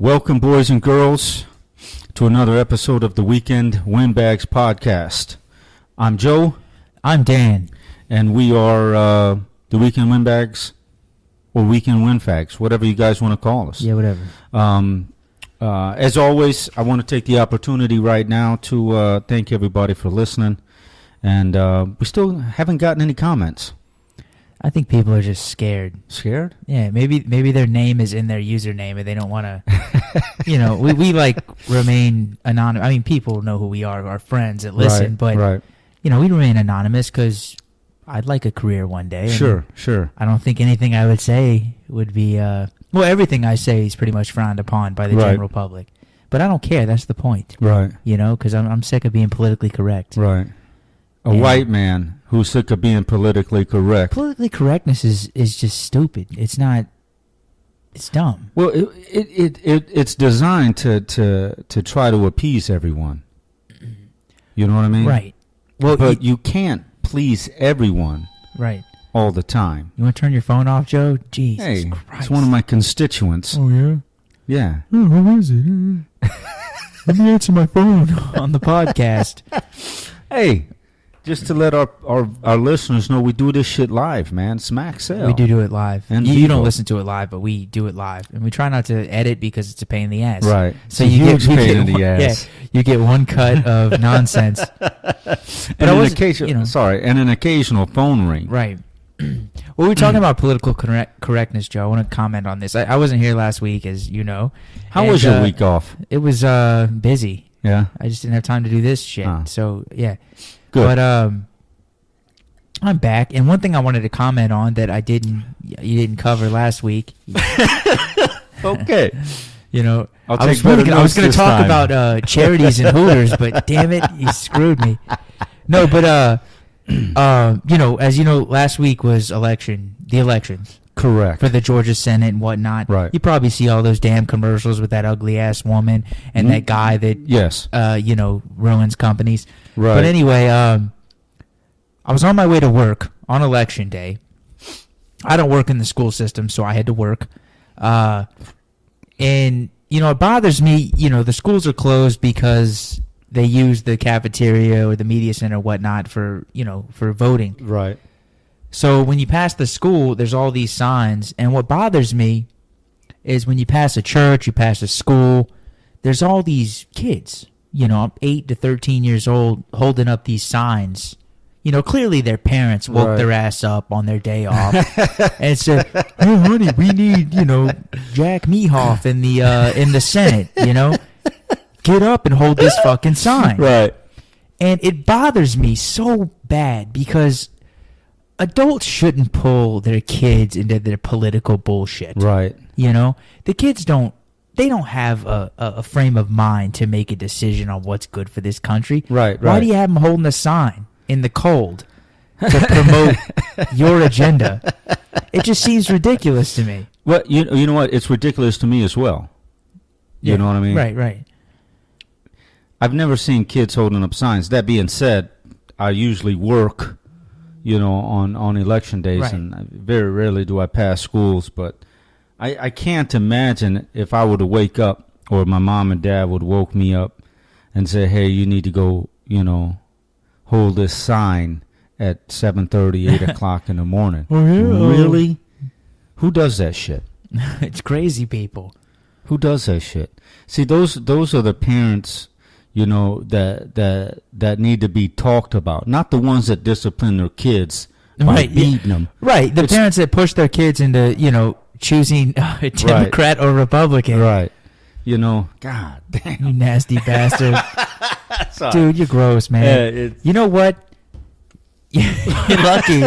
Welcome, boys and girls, to another episode of the Weekend Windbags podcast. I'm Joe. I'm Dan. And we are the Weekend Windbags, or Weekend Windfags, whatever you guys want to call us. Yeah, whatever. As always, I want to take the opportunity right now to thank everybody for listening. And we still haven't gotten any comments. I think people are just scared. Scared? Yeah, maybe their name is in their username and they don't want to, we remain anonymous. I mean, people know who we are, our friends that listen, but, we remain anonymous because I'd like a career one day. Sure. I don't think anything I would say would be, everything I say is pretty much frowned upon by the general public. But I don't care. That's the point. Right. Because I'm sick of being politically correct. Right. A white man who's sick of being politically correct. Politically correctness is just stupid. It's not. It's dumb. Well, it's designed to try to appease everyone. You know what I mean? Right. Well, but you can't please everyone. Right. All the time. You want to turn your phone off, Joe? Jesus Christ. It's one of my constituents. Oh yeah. Yeah. Oh, who is it? Let me answer my phone on the podcast. Hey. Just to let our listeners know, we do this shit live, man. Smack sale. We do it live. And you don't listen to it live, but we do it live. And we try not to edit because it's a pain in the ass. Right. So you get pain in the ass. Yeah, you get one cut of nonsense. But and an occasional phone ring. Right. Well, we're talking about political correctness, Joe. I want to comment on this. I wasn't here last week, as you know. How was your week off? It was busy. Yeah. I just didn't have time to do this shit. So, yeah. Good. But I'm back, and one thing I wanted to comment on that you didn't cover last week. Okay. I was going to talk about charities and Hooters, but damn it, you screwed me. No, but as you know, last week was the elections. Correct. For the Georgia Senate and whatnot. Right. You probably see all those damn commercials with that ugly ass woman and that guy that ruins companies. Right. But anyway, I was on my way to work on election day. I don't work in the school system, so I had to work. And it bothers me, the schools are closed because they use the cafeteria or the media center or whatnot for voting. Right. So when you pass the school, there's all these signs. And what bothers me is when you pass a church, you pass a school, there's all these kids, 8 to 13 years old, holding up these signs. Clearly their parents woke their ass up on their day off and said, "Hey, honey, we need, Jack Mehoff in the Senate, Get up and hold this fucking sign." Right. And it bothers me so bad because adults shouldn't pull their kids into their political bullshit. Right. The kids don't have a frame of mind to make a decision on what's good for this country. Right. Why do you have them holding a sign in the cold to promote your agenda? It just seems ridiculous to me. Well, you know what? It's ridiculous to me as well. You know what I mean? Right. I've never seen kids holding up signs. That being said, I usually work on election days, and very rarely do I pass schools, but I can't imagine if I were to wake up or my mom and dad would woke me up and say, "Hey, you need to go, hold this sign at 7:30, 8 o'clock in the morning." Oh, yeah. Really? Who does that shit? It's crazy people. Who does that shit? See, those are the parents, that need to be talked about, not the ones that discipline their kids by beating them. Right. The parents that push their kids into, choosing a Democrat or Republican. Right. God damn. You nasty bastard. Dude, you're gross, man. You know what? You're lucky.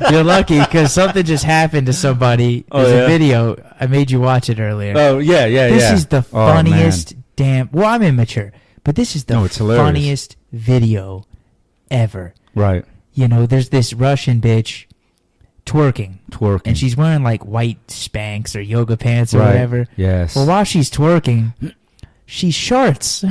You're lucky because something just happened to somebody. There's a video. I made you watch it earlier. Oh, yeah. This is the funniest Well, I'm immature, but this is the funniest video ever. Right. There's this Russian bitch twerking. And she's wearing like white Spanx or yoga pants or whatever. Yes. Well, while she's twerking, she sharts.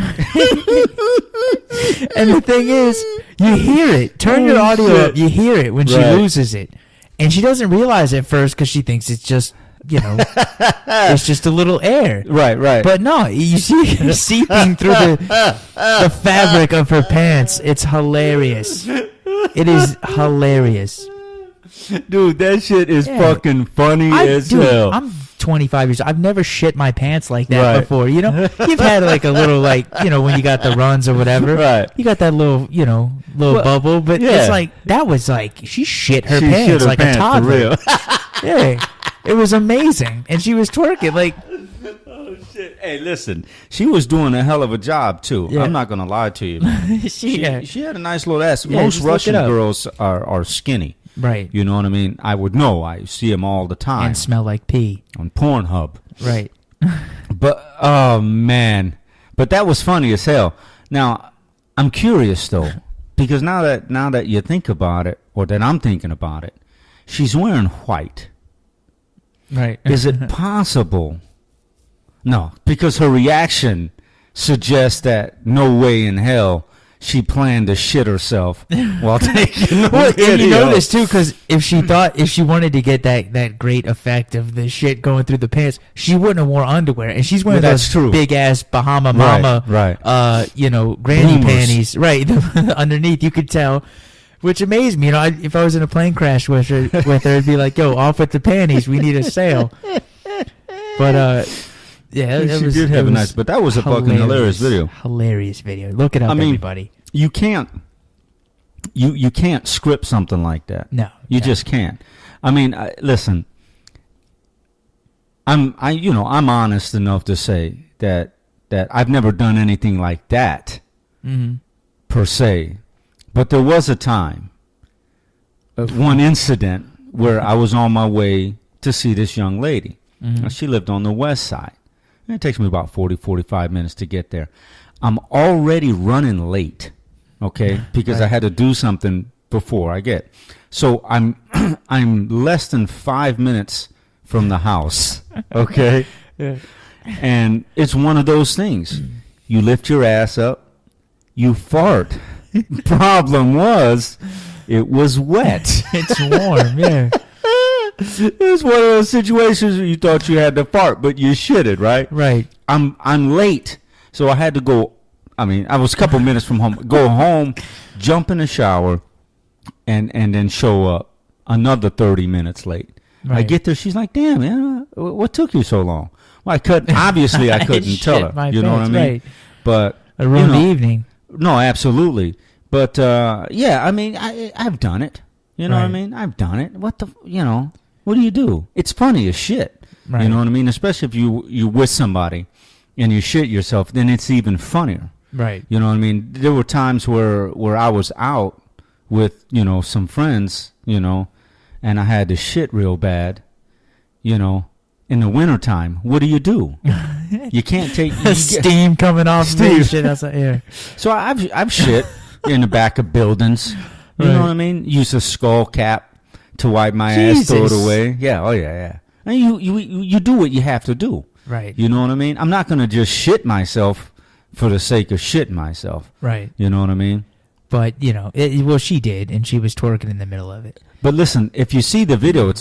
And the thing is, you hear it. Turn your audio up. You hear it when she loses it. And she doesn't realize at first because she thinks it's just it's just a little air. Right. But no, you see her seeping through the fabric of her pants. It's hilarious. It is hilarious. Dude, that shit is fucking funny as hell. I'm 25 years old. I've never shit my pants like that before. You've had like a little when you got the runs or whatever. Right. You got that little bubble, but it's like that was like she shit her pants like a toddler. For real. Yeah. It was amazing. And she was twerking like oh shit. Hey, listen. She was doing a hell of a job too. Yeah. I'm not going to lie to you. She had a nice little ass. Yeah, most Russian girls are skinny. Right. You know what I mean? I would know. I see them all the time. And smell like pee. On Pornhub. Right. But, oh, man. But that was funny as hell. Now, I'm curious, though, because now that you think about it, or that I'm thinking about it, she's wearing white. Right. Is it possible? No, because her reaction suggests that no way in hell she planned to shit herself while taking the video. And you know this too, because if she wanted to get that great effect of the shit going through the pants, she wouldn't have worn underwear. And she's wearing those big ass Bahama Mama, granny Boomers. Panties, right? Underneath, you could tell, which amazed me. If I was in a plane crash with her, it'd be like, "Yo, off with the panties. We need a sale." But yeah, she did have a nice, but that was a fucking hilarious video. Hilarious video. Look it up, everybody. You can't script something like that. No, you just can't. I mean, listen. I'm honest enough to say that I've never done anything like that per se, but there was a time, one incident where I was on my way to see this young lady. She lived on the west side. It takes me about 45 minutes to get there. I'm already running late, okay, because I had to do something before I get. So I'm less than 5 minutes from the house, okay? Yeah. And it's one of those things. You lift your ass up, you fart. Problem was, it was wet. It's warm, yeah. It's one of those situations where you thought you had to fart, but you shitted, right? Right. I'm late, so I had to go. I mean, I was a couple minutes from home. Go home, jump in the shower, and then show up another 30 minutes late. Right. I get there, she's like, "Damn, man, what took you so long?" Well, I couldn't tell her. You know what I mean? Right. But a ruined the evening. No, absolutely. But yeah, I mean, I've done it. You know what I mean? I've done it. What do you do? It's funny as shit. Right. You know what I mean? Especially if you with somebody and you shit yourself, then it's even funnier. Right. You know what I mean? There were times where I was out with, some friends, and I had to shit real bad, in the wintertime. What do? You can't take steam coming off the shit outside here. So I've shit in the back of buildings. You know what I mean? Use a skull cap to wipe my ass, throw it away. Yeah, oh yeah. And you do what you have to do. Right. You know what I mean? I'm not going to just shit myself for the sake of shitting myself. Right. You know what I mean? But, she did, and she was twerking in the middle of it. But listen, if you see the video,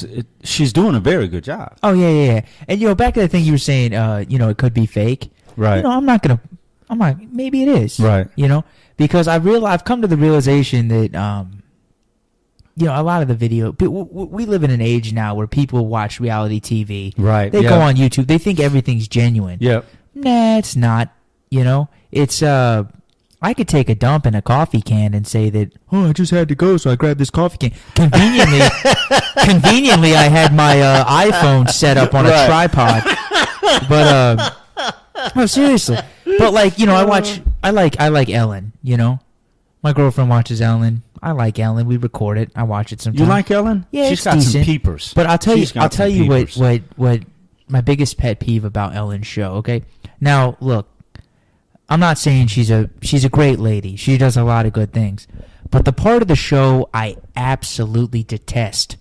she's doing a very good job. Oh, yeah. And, back to the thing you were saying, it could be fake. Right. Maybe it is. Right. Because I've come to the realization that, a lot of the video, we live in an age now where people watch reality TV. Right. They go on YouTube. They think everything's genuine. Yep. Nah, it's not. It's, I could take a dump in a coffee can and say that, I just had to go, so I grabbed this coffee can. Conveniently, I had my iPhone set up on a tripod. But, no, seriously. But, I like Ellen, My girlfriend watches Ellen. I like Ellen. We record it. I watch it sometimes. You like Ellen? Yeah, she's got decent. some peepers. But I'll tell you what my biggest pet peeve about Ellen's show, okay? Now, look, I'm not saying she's a great lady. She does a lot of good things. But the part of the show I absolutely detest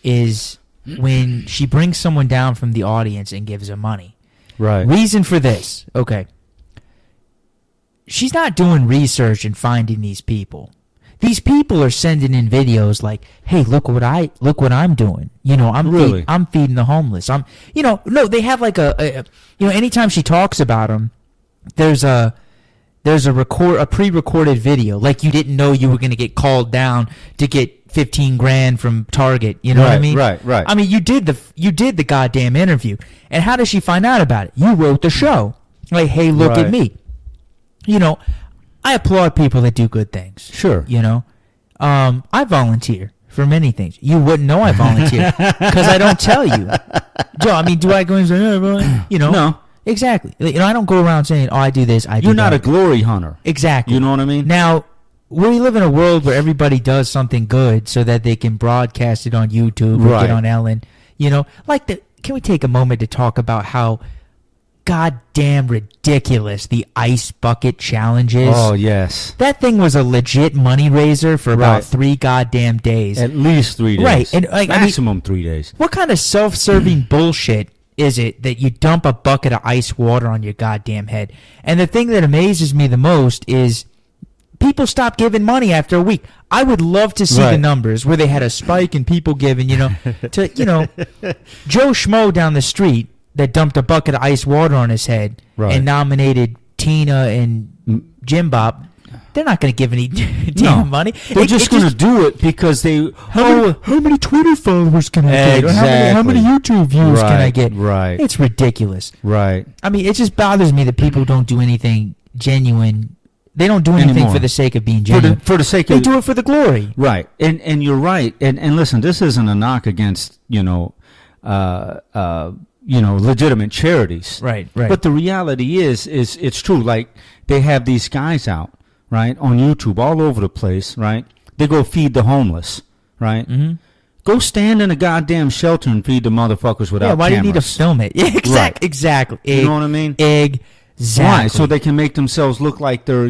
is when she brings someone down from the audience and gives them money. Right. Reason for this, okay. She's not doing research and finding these people. these people are sending in videos like, "Hey, look what I'm doing. You know, I'm feeding the homeless. No, they have like anytime she talks about them, there's a pre-recorded video, like you didn't know you were going to get called down to get 15 grand from Target. You know what I mean? Right. I mean, you did the goddamn interview. And how does she find out about it? You wrote the show. Like, hey, look at me. You know, I applaud people that do good things. Sure. You know, I volunteer for many things. You wouldn't know I volunteer because I don't tell you. Joe, I mean, do I go and say, you know? No. Exactly. You know, I don't go around saying, "Oh, I do this, I do that." You're not a glory hunter. Exactly. You know what I mean? Now, we live in a world where everybody does something good so that they can broadcast it on YouTube or get on Ellen. You know, can we take a moment to talk about how goddamn ridiculous the ice bucket challenge is? Oh, yes. That thing was a legit money raiser for about 3 goddamn days. At least 3 days. Right. And maximum 3 days. What kind of self-serving bullshit is it that you dump a bucket of ice water on your goddamn head? And the thing that amazes me the most is people stop giving money after a week. I would love to see the numbers where they had a spike in people giving, to Joe Schmo down the street that dumped a bucket of ice water on his head and nominated Tina and Jim Bob. They're not going to give any damn money. They're just going to do it because they... How many Twitter followers can I get? Exactly. How many YouTube views can I get? Right. It's ridiculous. Right. I mean, it just bothers me that people don't do anything genuine. They don't do anything for the sake of being genuine. For the sake they do it for the glory. Right. And you're right. And listen, this isn't a knock against, legitimate charities. Right. But the reality is it's true. Like, they have these guys out, right, on YouTube all over the place, right? They go feed the homeless, right? Mm-hmm. Go stand in a goddamn shelter and feed the motherfuckers without cameras. Why do you need to film it? Yeah, exactly. You know what I mean? Exactly. Why? So they can make themselves look like they're,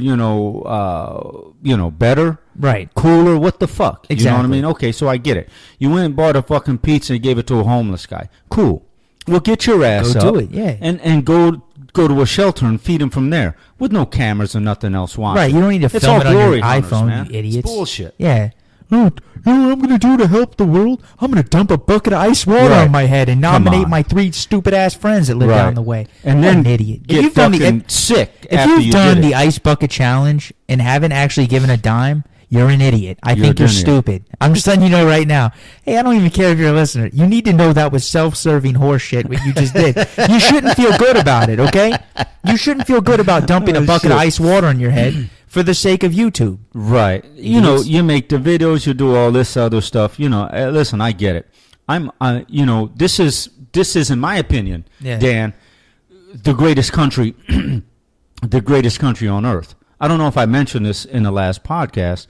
better? Right. Cooler? What the fuck? Exactly. You know what I mean? Okay, so I get it. You went and bought a fucking pizza and gave it to a homeless guy. Cool. Well, get your ass up. Go do it, yeah. And go to a shelter and feed them from there with no cameras or nothing else watching. Right, you don't need to film it on your iPhone, man. you idiots. It's bullshit. Yeah. You know what I'm going to do to help the world? I'm going to dump a bucket of ice water on my head and nominate my 3 stupid-ass friends that live down the way. And then an idiot. Get fucking sick if you've done the ice bucket challenge and haven't actually given a dime, you're an idiot. I think you're stupid. I'm just letting you know right now. Hey, I don't even care if you're a listener. You need to know that was self-serving horse shit what you just did. You shouldn't feel good about it, okay? You shouldn't feel good about dumping a bucket of ice water on your head for the sake of YouTube. Right. You make the videos, you do all this other stuff. Listen, I get it. This is in my opinion, Dan, the greatest country, the greatest country on earth. I don't know if I mentioned this in the last podcast,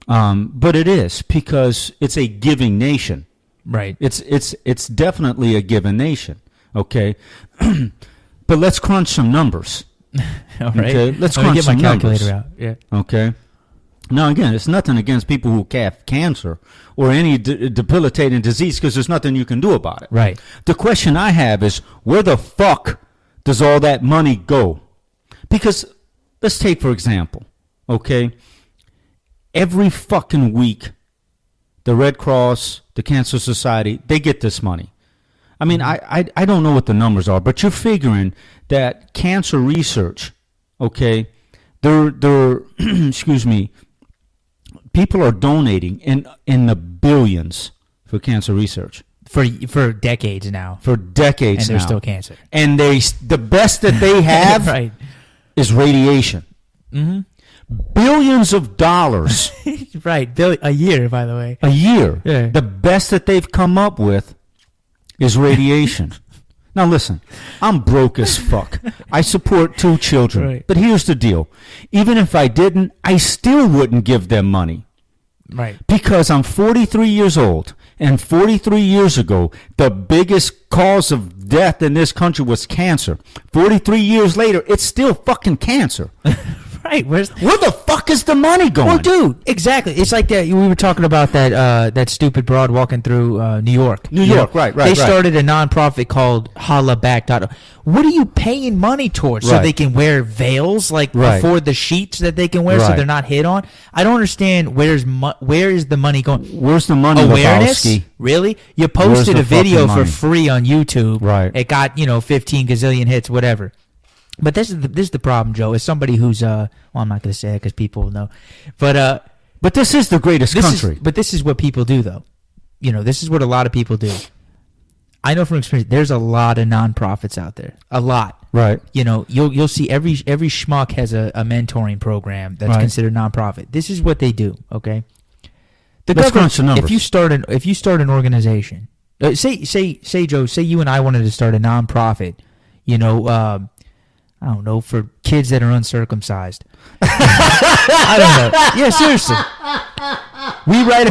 but it is because it's a giving nation. Right. It's definitely a given nation. Okay, but let's crunch some numbers. All right. Okay? Let's crunch some numbers. Calculator out. Yeah. Okay. Now again, it's nothing against people who have cancer or any debilitating disease because there's nothing you can do about it. Right. The question I have is where the fuck does all that money go? Because let's take, for example, okay, every fucking week, the Red Cross, the Cancer Society, they get this money. I mean, I don't know what the numbers are, but you're figuring that cancer research, okay, they're excuse me, people are donating in the billions for cancer research. For decades now. For decades now. And there's still cancer. And the best that they have right. is radiation. Mm-hmm. Billions of dollars. Right. A year, by the way. A year. Yeah. The best that they've come up with is radiation. Now listen, I'm broke as fuck. I support 2 children. Right. But here's the deal. Even if I didn't, I still wouldn't give them money. Right. Because I'm 43 years old. And 43 years ago, the biggest cause of death in this country was cancer. 43 years later, it's still fucking cancer. Right. Right. Where the fuck is the money going? Well, dude, exactly. It's like that. We were talking about that stupid broad walking through New York. New York, right. They started a nonprofit called hollaback.org. What are you paying money towards? So they can wear veils, like afford the sheets that they can wear so they're not hit on? I don't understand where is the money going? Where's the money, awareness? Lebowski? Really? You posted a video for free on YouTube. Right. It got, 15 gazillion hits, whatever. But this is the problem, Joe. As somebody who's well, I'm not going to say it because people will know, but this is the greatest country. But this is what people do, though. This is what a lot of people do. I know from experience. There's a lot of nonprofits out there. A lot. Right. You'll see every schmuck has a mentoring program that's considered nonprofit. This is what they do. Okay. Let's crunch the numbers. If you start an organization, say Joe, say you and I wanted to start a nonprofit. I don't know, for kids that are uncircumcised. I don't know. Yeah, seriously. We write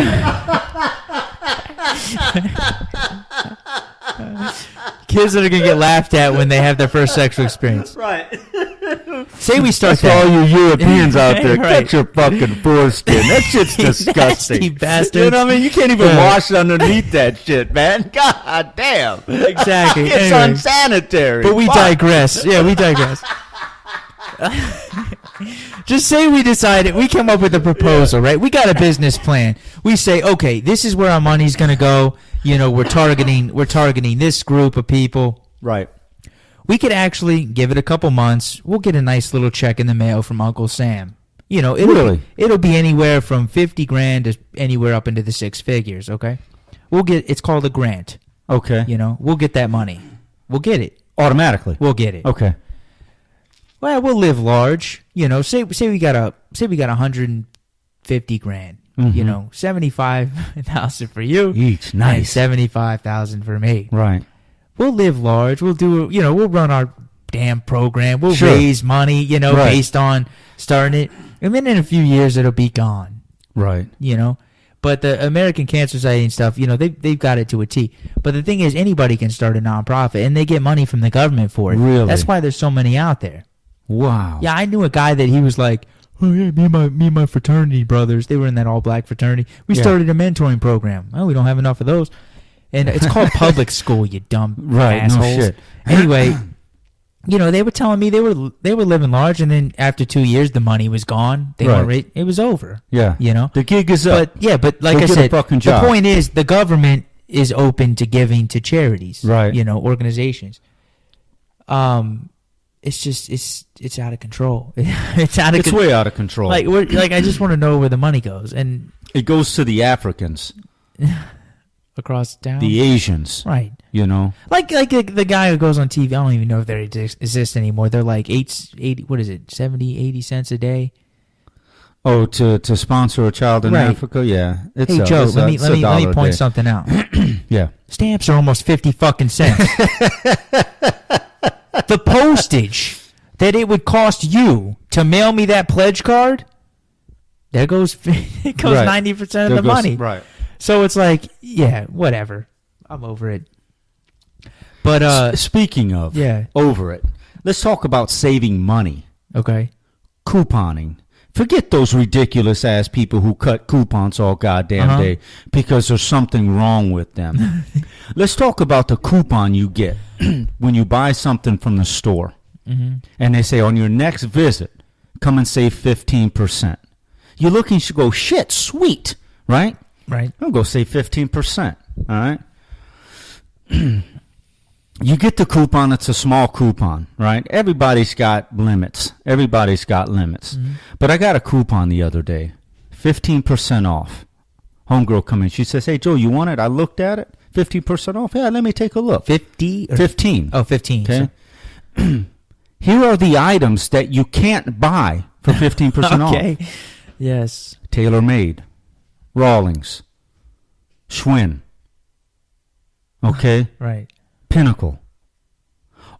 kids that are going to get laughed at when they have their first sexual experience. Right. Say we start That's all you Europeans out there. Cut your fucking foreskin. That shit's disgusting. Nasty bastards. You know what I mean? You can't even wash underneath that shit, man. God damn. Exactly. It's unsanitary. But we digress. Yeah, we digress. Just say we decided, we come up with a proposal, right? We got a business plan. We say, okay, this is where our money's going to go. We're targeting this group of people. Right. We could actually give it a couple months. We'll get a nice little check in the mail from Uncle Sam. It'll be anywhere from 50 grand to anywhere up into the six figures, okay? It's called a grant. Okay. We'll get that money. We'll get it. Automatically. We'll get it. Okay. Well, we'll live large. Say we got 150 grand. 75,000 for you. Each. Nice. And 75,000 for me. Right. We'll live large. We'll do, we'll run our damn program. We'll raise money, based on starting it. And then in a few years, it'll be gone. Right. But the American Cancer Society and stuff, they've got it to a T. But the thing is, anybody can start a nonprofit, and they get money from the government for it. Really? That's why there's so many out there. Wow. Yeah, I knew a guy that he was like, oh yeah, me and my fraternity brothers, they were in that all-black fraternity. We started a mentoring program. Oh, we don't have enough of those. And it's called public school, you dumb assholes. No shit. Anyway, they were telling me they were living large, and then after 2 years, the money was gone. It was over. Yeah. The gig is up. But like I said, the point is the government is open to giving to charities. Right. Organizations. It's just it's out of control. It's way out of control. I just want to know where the money goes, and it goes to the Africans across town, the Asians, right? Like the guy who goes on TV. I don't even know if they exist anymore. They're like 80. What is it? 70, 80 cents a day. Oh, to sponsor a child in Africa, yeah. Hey Joe, let me point something out. Yeah, stamps are almost 50 fucking cents. The postage that it would cost you to mail me that pledge card, there goes 90% of the money. Right. So it's like, yeah, whatever. I'm over it. But speaking of over it, let's talk about saving money. Okay. Couponing. Forget those ridiculous ass people who cut coupons all goddamn day because there's something wrong with them. Let's talk about the coupon you get when you buy something from the store. Mm-hmm. And they say on your next visit, come and save 15%. You're looking to go, shit, sweet, right? Right. I'll go save 15%. All right. You get the coupon, it's a small coupon, right? Everybody's got limits. Mm-hmm. But I got a coupon the other day, 15% off. Homegirl come in. She says, hey, Joe, you want it? I looked at it. 15% off? Yeah, let me take a look. 50? 15. Oh, 15. Okay. So. Here are the items that you can't buy for 15% off. Okay. Yes. TaylorMade, Rawlings, Schwinn. Okay. Right. Pinnacle.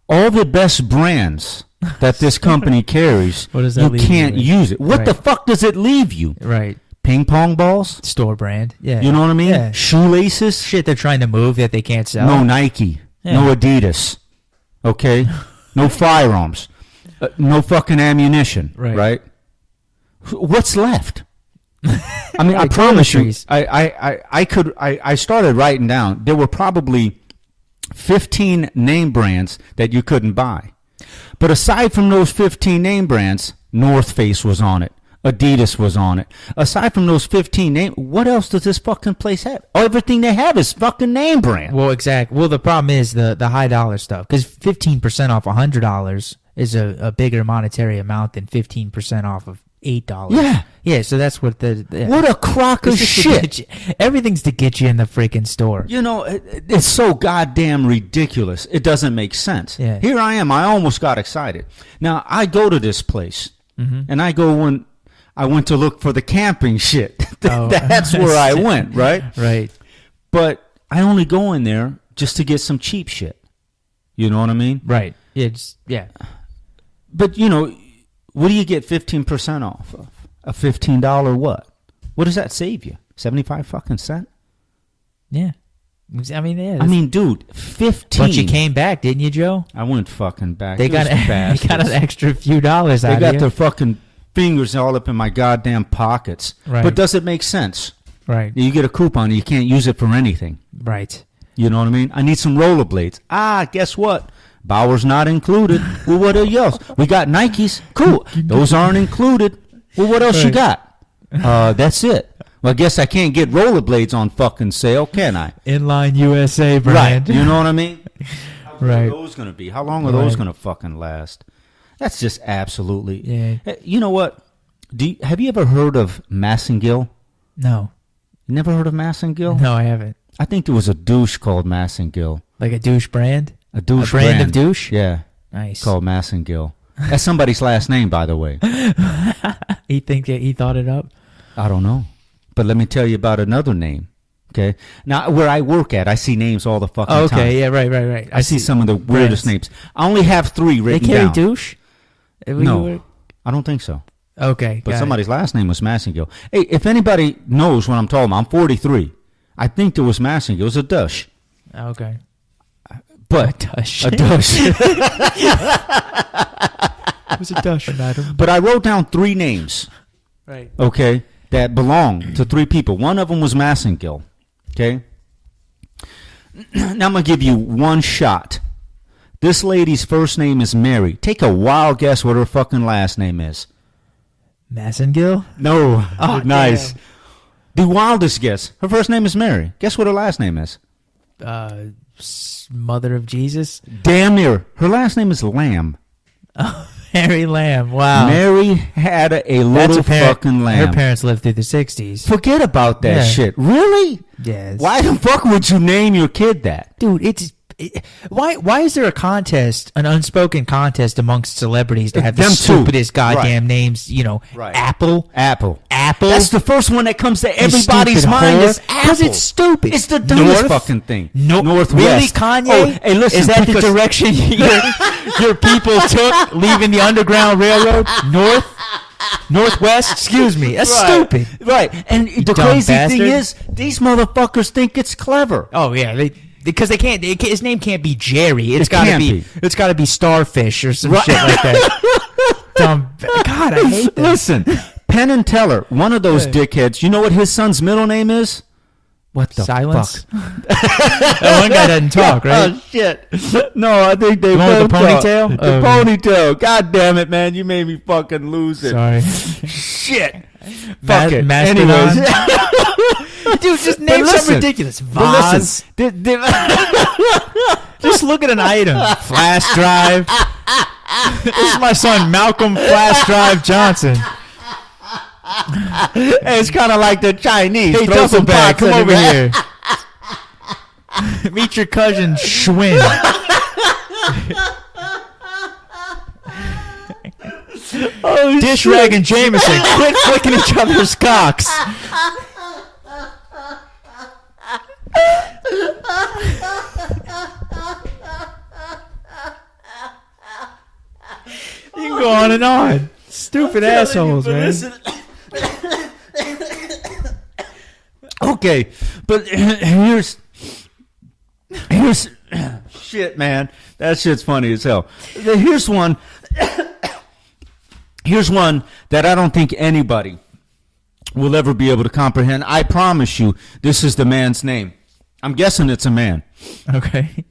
All the best brands that this company carries, what does that you can't use it. What the fuck does it leave you? Right. Ping pong balls? Store brand. Yeah. You know what I mean? Yeah. Shoelaces? Shit they're trying to move that they can't sell. No Nike. Yeah. No Adidas. Okay? No firearms. No fucking ammunition. Right? What's left? I mean, I Like promise you, toiletries. I started writing down. There were probably 15 name brands that you couldn't buy. But aside from those 15 name brands, North Face was on it. Adidas was on it. Aside from those 15 name, what else does this fucking place have? Everything they have is fucking name brand. Well, exactly. Well, the problem is the high dollar stuff, because 15% off $100 is a bigger monetary amount than 15% off of $8. Yeah. Yeah, so that's what What a crock of It's just to shit. get you- everything's to get you in the freaking store. You know, it's so goddamn ridiculous. It doesn't make sense. Yeah. Here I am. I almost got excited. Now, I go to this place, and I go when I went to look for the camping shit. Oh. That's where I went, right? Right. But I only go in there just to get some cheap shit. You know what I mean? Right. Yeah. But, you know, what do you get 15% off of? A $15 what? What does that save you? 75 fucking cent? Yeah. I mean, yeah. I mean, dude, 15. But you came back, didn't you, Joe? I went fucking back. They got Those they got an bastards. extra few dollars out They of got you. their fucking fingers all up in my goddamn pockets. Right. But does it make sense? Right. You get a coupon and you can't use it for anything. Right. You know what I mean? I need some rollerblades. Guess what? Bauer's not included. Well, what else? We got Nikes. Cool. Those aren't included. Well, what else you got? That's it. Well, I guess I can't get rollerblades on fucking sale, can I? Inline USA brand. Right. You know what I mean? How long Right. are those going to be? How long are those Right. going to fucking last? That's just absolutely. Yeah. Hey, you know what? Have you ever heard of Massengill? No. You never heard of Massengill? No, I haven't. I think there was a douche called Massengill. Like a douche brand? A douche A brand of douche? Yeah. Nice. Called Massengill. That's somebody's last name, by the way. He thought it up? I don't know. But let me tell you about another name. Okay. Now, where I work at, I see names all the fucking Oh, time. okay. Yeah, right. I see some of the weirdest names. I only have 3 They written carry down. douche? No, I don't think so. Okay. But got it. somebody's last name was Massengill. Hey, if anybody knows what I'm talking about, I'm 43. I think there was Massengill. It was a douche. Okay. But A douche. A douche. It was a douche, madam. But I wrote down 3 names, Right. okay, that belong to 3 people. One of them was Massengill, okay? Now I'm going to give you one shot. This lady's first name is Mary. Take a wild guess what her fucking last name is. Massengill? No. Oh, nice. damn. The wildest guess. Her first name is Mary. Guess what her last name is? Mother of Jesus? Damn near. Her last name is Lamb. Mary Lamb. Wow. Mary had a That's little a parent. fucking lamb. Her parents lived through the 60s. Forget about that Yeah. shit. Really? Yes. Why the fuck would you name your kid that? Dude, why is there a contest, an unspoken contest amongst celebrities to have the Them too. stupidest goddamn Right. names? You know, Right. Apple. Apple. That's the first one that comes to You everybody's stupid mind whore. is Apple. Because it's stupid. It's the dumbest North? fucking thing. Northwest. Really, Kanye? Oh, hey, listen. Is that the because- direction your people took leaving the Underground Railroad? Northwest? Excuse me. That's stupid. Right. And the dumb crazy bastard. thing is, these motherfuckers think it's clever. Oh yeah, because they can't. His name can't be Jerry. It's It got to can't be. be. It's got to be Starfish or some shit like that. Dumb. God, I hate that. Listen, Penn and Teller, one of those Yeah. dickheads, you know what his son's middle name is? What the Silence. fuck? That one guy doesn't talk, right? Oh, shit. No, I think they The one with both the talk. ponytail? The Oh. ponytail. God damn it, man. You made me fucking lose it. Sorry. Shit. Fuck it. Mastodon. Anyways. Dude, just name listen, something ridiculous. But Vase. listen, Just look at an item. Flash drive. This is my son, Malcolm Flash Drive Johnson. it's kind of like the Chinese. Hey, Throw some Duffelbag, pots come in over the here. Meet your cousin, Schwinn. Oh, Dish shit. Rag and Jameson, quit flicking each other's cocks. You can go on and on. Stupid assholes, man. Okay, but here's shit, man. That shit's funny as hell. Here's one. Here's one that I don't think anybody will ever be able to comprehend. I promise you, this is the man's name. I'm guessing it's a man. Okay.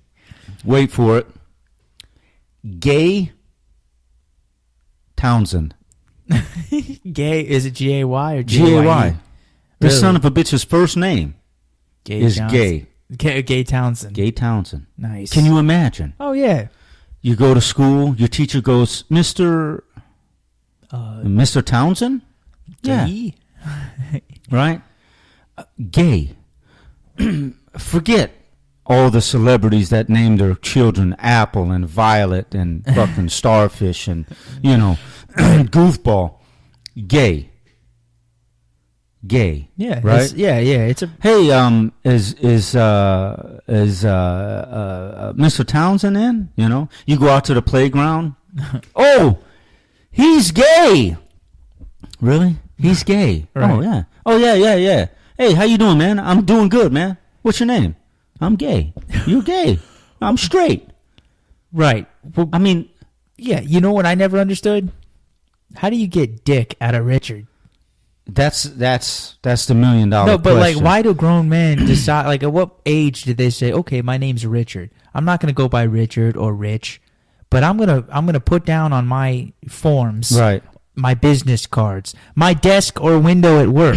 Wait for it. Gay Townsend. Gay, is it G-A-Y or G-A-Y. G-A-Y? This Really? son of a bitch's first name is Gay. Gay Townsend. Gay Townsend. Nice. Can you imagine? Oh, yeah. You go to school, your teacher goes, Mr. Townsend? Gay? Yeah. Right? Gay. Forget all the celebrities that name their children Apple and Violet and fucking Starfish and, Goofball. Gay. Yeah. Right? It's a... Hey, is Mr. Townsend in? You go out to the playground. Oh, he's gay. Really? He's gay. Right. Oh yeah. Oh yeah. Hey, how you doing, man? I'm doing good, man. What's your name? I'm gay. You're gay. I'm straight. Right. Well, I mean, yeah. You know what I never understood? How do you get Dick out of Richard? that's the $1 million No, but question. why do grown men decide? At what age did they say, "Okay, my name's Richard. I'm not going to go by Richard or Rich, but I'm gonna put down on my forms, Right. my business cards, my desk or window at work,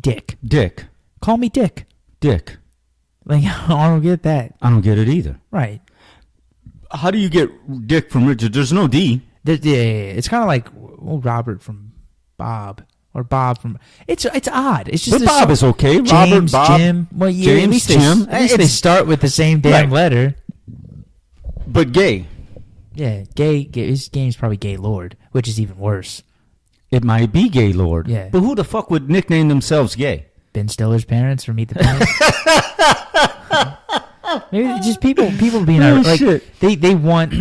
Dick. Call me Dick. Dick. I don't get that. I don't get it either. Right. How do you get Dick from Richard? There's no D. It's kind of like Robert from Bob. Or Bob from... It's odd. It's just... But Bob is okay. James, Robert, Bob, Jim. Well, yeah, James, at least Jim. At least they start with the same damn letter. But gay. Yeah, gay. His game's probably Gaylord, which is even worse. It might be Gaylord. Yeah. But who the fuck would nickname themselves gay? Ben Stiller's parents from Meet the Parents. Maybe just people being Oh, like shit. they want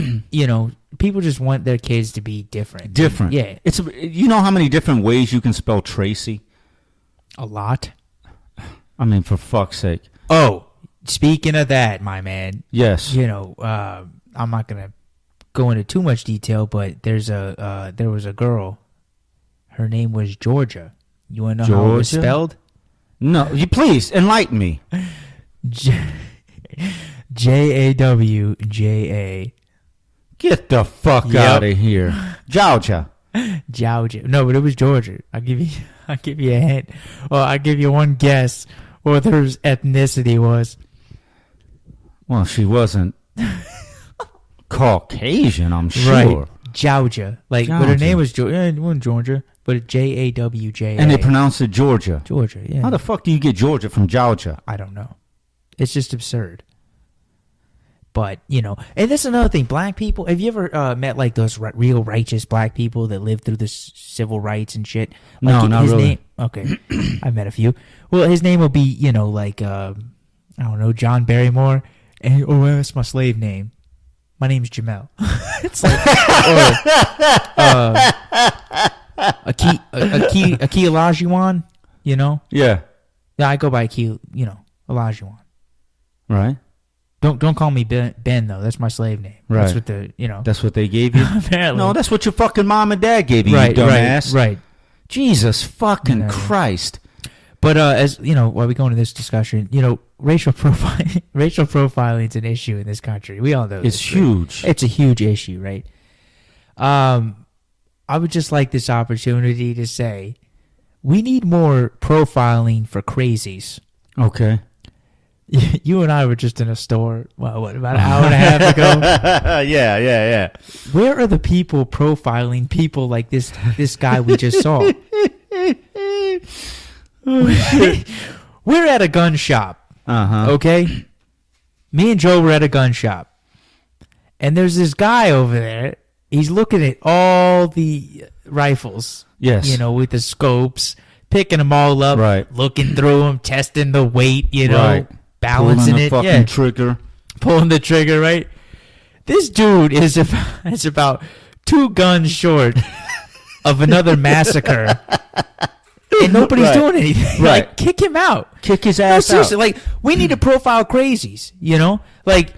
people just want their kids to be different. Yeah, It's you know how many different ways you can spell Tracy? a lot. I mean, for fuck's sake. Oh, speaking of that, my man. Yes. I'm not gonna go into too much detail, but there was a girl. Her name was Georgia. You want to know how it was Georgia? spelled? No, you please enlighten me. Jawja. Get the fuck Yep. out of here, Georgia. Georgia. No, but it was Georgia. I'll give you a hint. Well, I'll give you one guess what her ethnicity was. Well, she wasn't Caucasian, I'm sure. Right. Georgia. But her Georgia. name was Georgia. It wasn't Georgia, but Jawja. And they pronounce it Georgia. Georgia, yeah. How the fuck do you get Georgia from Georgia? I don't know. It's just absurd. But, and that's another thing. Black people, have you ever met those real righteous black people that lived through the civil rights and shit? No, not his really. Name, okay. I've met a few. Well, his name will be, I don't know, John Barrymore. And, that's my slave name. My name's Jamel. It's like, Aki Olajuwon, Yeah. Yeah, I go by Aki, Olajuwon. Right. Don't call me Ben though. That's my slave name. Right. That's what the That's what they gave you? apparently. No, that's what your fucking mom and dad gave you, right, you dumbass. right. Jesus fucking Yeah. Christ. But as while we go into this discussion, racial profiling is an issue in this country. We all know It's this, right? huge. It's a huge issue, right? I would just like this opportunity to say we need more profiling for crazies. Okay. You and I were just in a store, about an hour and a half ago. Yeah. Where are the people profiling people like this guy we just saw? We're at a gun shop. Uh-huh. Okay? Me and Joe were at a gun shop. And there's this guy over there. He's looking at all the rifles. Yes. With the scopes, picking them all up, Right. looking through them, testing the weight, Right. balancing Pulling the it. fucking trigger. Pulling the trigger, right? This dude is about 2 guns short of another massacre. And nobody's Right. doing anything. Right. Kick him out. Kick his No, ass seriously, out. we need to profile crazies, if But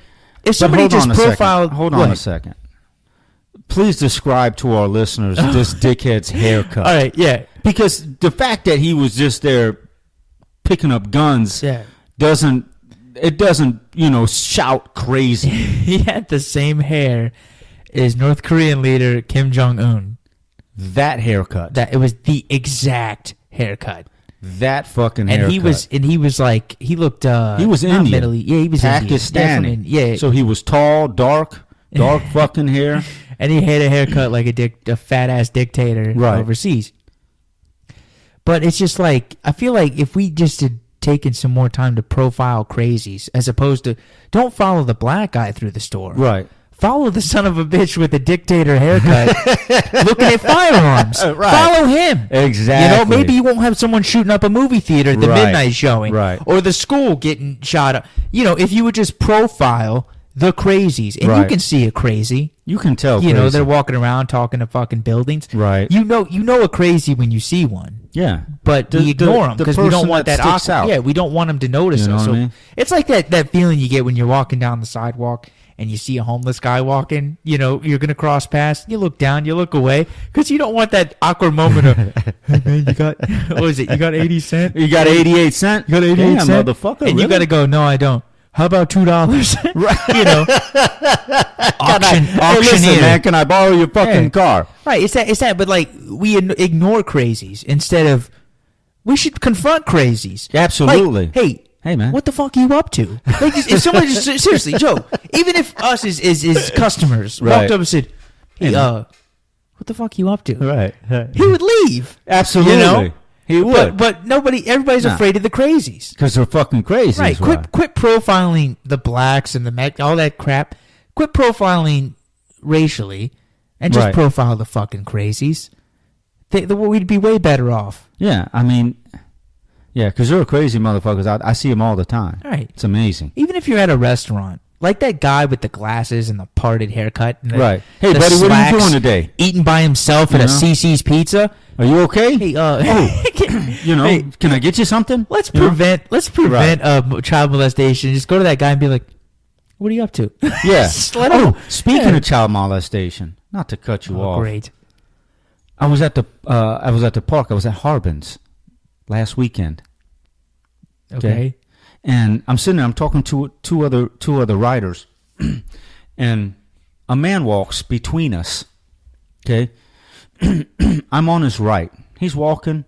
somebody hold just on a second. profiled... Hold on what? a second. Please describe to our listeners this dickhead's haircut. All right, yeah. Because the fact that he was just there picking up guns doesn't shout crazy. He had the same hair as North Korean leader Kim Jong-un. That haircut. It was the exact haircut. That fucking haircut. And he was like, he looked he was Indian. Middle East. Yeah, he was Pakistani. Indian. Yeah. So he was tall, dark fucking hair. And he had a haircut like a fat ass dictator overseas. But it's just like, I feel like if we just had taken some more time to profile crazies, as opposed to, don't follow the black guy through the store. Right. Follow the son of a bitch with a dictator haircut looking at firearms. Right. Follow him. Exactly. Maybe you won't have someone shooting up a movie theater at the midnight showing. Right. Or the school getting shot up. If you would just profile the crazies. And you can see a crazy. You can tell crazy. They're walking around talking to fucking buildings. Right. You know a crazy when you see one. Yeah. But we ignore them because we don't want that sticks out. Yeah, we don't want them to notice us. So I mean? It's like that feeling you get when you're walking down the sidewalk and you see a homeless guy walking, you're going to cross paths. You look down, you look away, because you don't want that awkward moment of, hey, man, you got, what is it? You got 80 cents? You got 88 cents? You got 88 cents? Motherfucker. And you got to go, no, I don't. How about $2? Right. Auctioneer. Hey, listen, man, can I borrow your fucking car? Right. It's that, but like, we ignore crazies instead of, we should confront crazies. Absolutely. Like, hey, man, what the fuck are you up to? Like, if somebody just, seriously, Joe, even if us as customers walked up and said, hey, what the fuck are you up to? Right. He would leave. Absolutely. He would. But everybody's afraid of the crazies. Because they're fucking crazy. Right. Quit profiling the blacks and all that crap. Quit profiling racially and just profile the fucking crazies. We'd be way better off. Yeah, I mean... Yeah, because they're crazy motherfuckers. I see them all the time. Right. It's amazing. Even if you're at a restaurant, like that guy with the glasses and the parted haircut. And right. Hey, buddy, what are you doing today? Eating by himself at a CC's Pizza. Are you okay? Hey, can I get you something? Let's prevent child molestation. Just go to that guy and be like, what are you up to? Yeah. Speaking of child molestation, not to cut you off. Great. I was at the park. I was at Harbin's last weekend. Okay. And I'm sitting there, I'm talking to two other riders, and a man walks between us. Okay. I'm on his right. He's walking,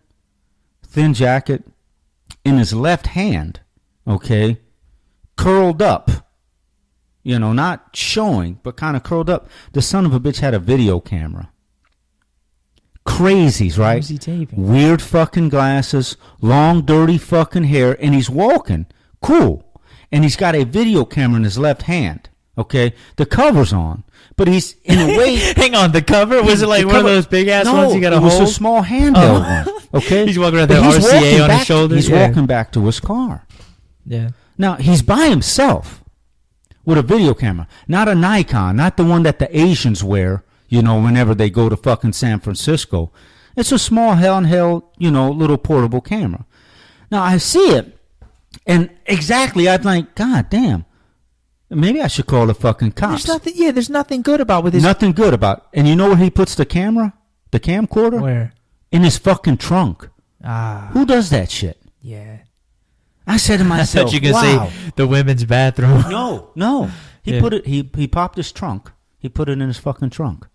thin jacket, in his left hand, okay, curled up. Not showing, but kind of curled up. The son of a bitch had a video camera. Crazies, right? What was he taping? Weird fucking glasses, long, dirty fucking hair, and he's walking. Cool. And he's got a video camera in his left hand. Okay? The cover's on. But he's, in a way... Hang on, the cover? Was it like one of those big-ass ones you got to hold? No, it was a small handheld one. Okay? He's walking around with the RCA on his shoulder? He's walking back to his car. Yeah. Now, he's by himself with a video camera. Not a Nikon, not the one that the Asians wear, whenever they go to fucking San Francisco. It's a small handheld, little portable camera. Now, I see it, and exactly, I'm like, God damn. Maybe I should call the fucking cops. There's nothing good about with his... Nothing good about... And you know where he puts the camera? The camcorder? Where? In his fucking trunk. Ah. Who does that shit? Yeah. I said to myself, I thought you were going to say the women's bathroom. No. He put it... He popped his trunk. He put it in his fucking trunk.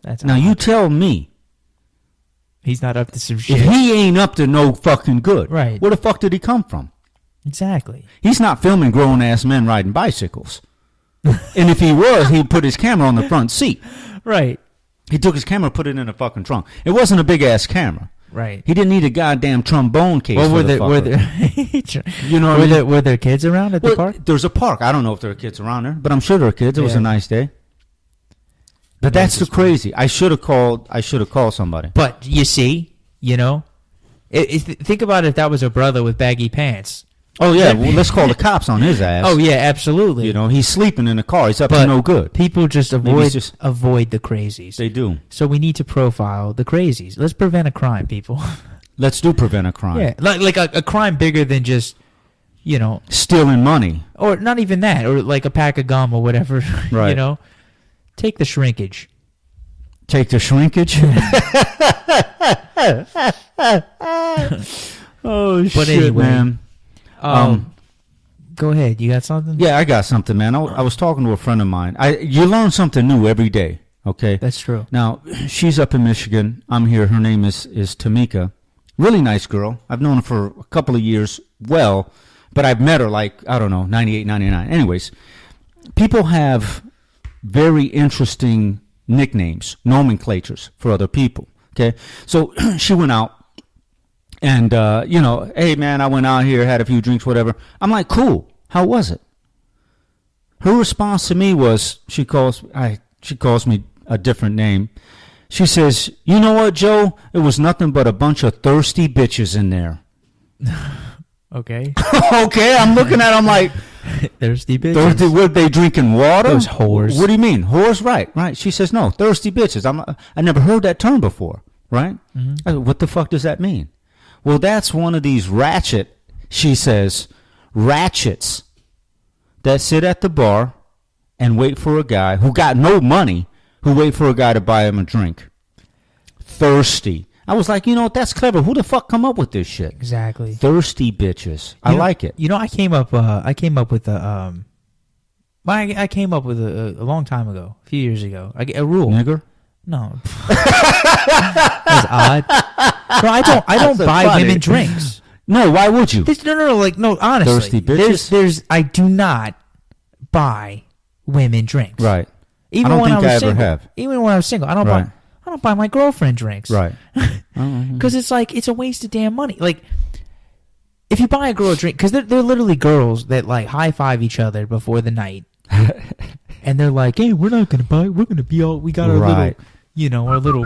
That's now, you tell me. He's not up to some shit. If he ain't up to no fucking good. Right. Where the fuck did he come from? Exactly. He's not filming grown-ass men riding bicycles. And if he was, he'd put his camera on the front seat. Right. He took his camera, put it in the fucking trunk. It wasn't a big-ass camera. Right. He didn't need a goddamn trombone case Well, were there were there kids around at the park? There's a park. I don't know if there are kids around there, but I'm sure there are kids. It was a nice day. But that's the crazy. I should have called somebody. But you see, think about if that was a brother with baggy pants. Oh yeah, well let's call the cops on his ass. Oh yeah, absolutely. He's sleeping in the car. He's up to no good. People just avoid the crazies. They do. So we need to profile the crazies. Let's prevent a crime, people. Let's prevent a crime. Yeah, like a crime bigger than just stealing money, or not even that, or like a pack of gum or whatever. Right. Take the shrinkage. Take the shrinkage. Oh But shit, anyway, man. Go ahead. You got something? Yeah, I got something, man. I was talking to a friend of mine. You learn something new every day. Okay, That's true. now she's up in Michigan. I'm here. Her name is Tamika. Really nice girl. I've known her for a couple of years. Well, but I've met her like I don't know, 98, 99. Anyways, people have very interesting nicknames, nomenclatures for other people. Okay, so she went out. And, hey, man, I went out here, had a few drinks, whatever. I'm like, cool. How was it? Her response to me was, she calls me a different name. She says, you know what, Joe? It was nothing but a bunch of thirsty bitches in there. Okay. Okay, I'm looking at them like, Thirsty bitches. thirsty, were they drinking water? Those whores. What do you mean? Whores? Right. She says, no, thirsty bitches. I never heard that term before, right? Mm-hmm. I said, what the fuck does that mean? Well, that's one of these she says, ratchets that sit at the bar and wait for a guy who got no money, who wait for a guy to buy him a drink. Thirsty. I was like, you know what, that's clever. Who the fuck come up with this shit? Exactly. Thirsty bitches. I like it. You know, I came up with a long time ago, a few years ago, a rule. Nigger? No. That's odd. No, I don't buy funny. women drinks. No, why would you? No, honestly. Thirsty bitches? I do not buy women drinks. Right. Even I don't when think I was ever single. have. Even when I was single, I don't Right. buy my girlfriend drinks. Right. Because it's like, it's a waste of damn money. Like, if you buy a girl a drink, because they're literally girls that like high five each other before the night. And they're like, hey, we're not going to buy, we're going to be all, we got our Right. our little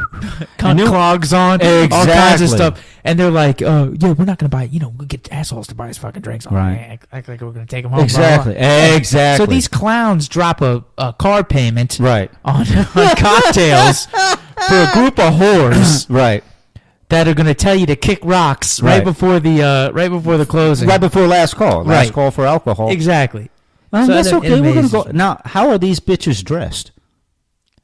cunt clogs on, all kinds of Exactly. stuff. And they're like, yeah, we're not going to buy, we'll get assholes to buy us fucking drinks. Right. Act like we're going to take them home. Exactly. Blah, blah, blah. Exactly. So these clowns drop a card payment Right. on cocktails for a group of whores Right. that are going to tell you to kick rocks right before the closing. Right before last call. Last Right. call for alcohol. Exactly. Well, So that's it okay. We're gonna go amazes me. now. How are these bitches dressed?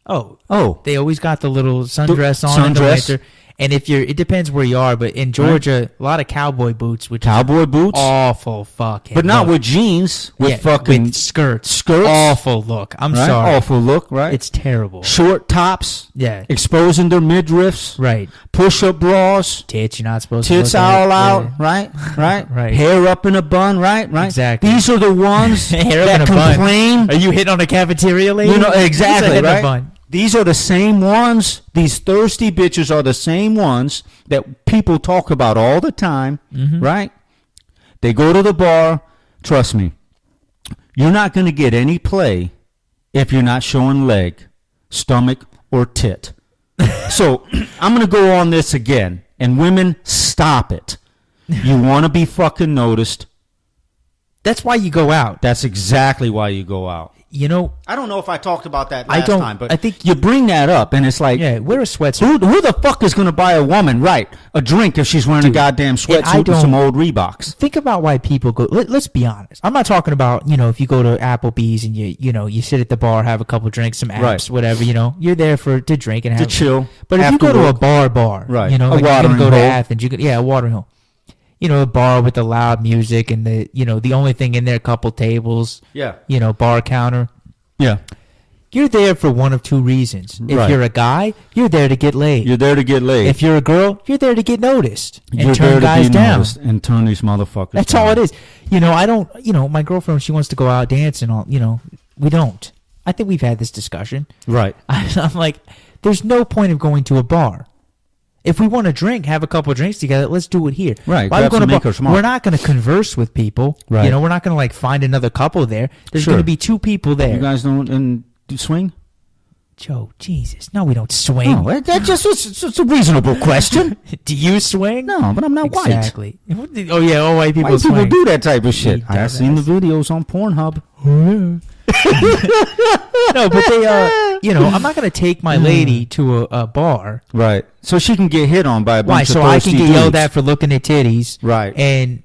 Oh, they always got the little sundress on in the sundress. winter. And it depends where you are, but in Georgia, a lot of cowboy boots, which Cowboy is boots, awful fucking but not look. with jeans. With fucking with skirts. skirts. Awful look. I'm right? sorry. Awful look. Right. It's terrible. Short tops. Yeah. Exposing their midriffs. Right. Push-up bras. Tits, you're not supposed Tits to look all at. out. Yeah. Right. Right. Right. Hair up in a bun. Right. Exactly. These are the ones Hair up that in a bun. complain. Are you hitting on a cafeteria lady? You know exactly, Hitting a right? bun. These are the same ones. These thirsty bitches are the same ones that people talk about all the time, right? They go to the bar. Trust me, you're not going to get any play if you're not showing leg, stomach, or tit. So I'm going to go on this again. And women, stop it. You want to be fucking noticed. That's why you go out. That's exactly why you go out. You know, I don't know if I talked about that I last don't- time, but I think- you bring that up, and it's like, yeah, wear a sweatshirt. who the fuck is going to buy a woman, right, a drink if she's wearing a goddamn I sweatsuit and some old Reeboks? Think about why people go. Let's be honest. I'm not talking about, if you go to Applebee's and you sit at the bar, have a couple drinks, some apps, Right. whatever, you're there to drink and have To chill. But if you after go to a work. bar, Right. like A you're gonna watering go to hole. Athens, a watering hole. A bar with the loud music and the only thing in there, couple tables, Yeah. Bar counter. Yeah. You're there for one of two reasons. If Right. you're a guy, you're there to get laid. You're there to get laid. If you're a girl, you're there to get noticed and you're turn there guys to be down. noticed and turn these motherfuckers That's down. all it is. I don't, my girlfriend, she wants to go out dancing. We don't. I think we've had this discussion. Right. I'm like, there's no point of going to a bar. If we want to drink, have a couple of drinks together, let's do it here. Right, Why are we grab going some to Maker's Mark. We're not going to converse with people. Right. We're not going to find another couple there. There's Sure. going to be two people there. You guys don't do swing? Joe, Jesus. No, we don't swing. No, that just was it's a reasonable question. Do you swing? No, but I'm not white. Exactly. Oh, yeah, all white people White people swing. do that type of shit. You I've seen the dumbass. videos on Pornhub. No, but they, I'm not going to take my lady to a bar. Right. So she can get hit on by a bunch Why? of So I thirsty can get yelled dudes. at for looking at titties. Right. And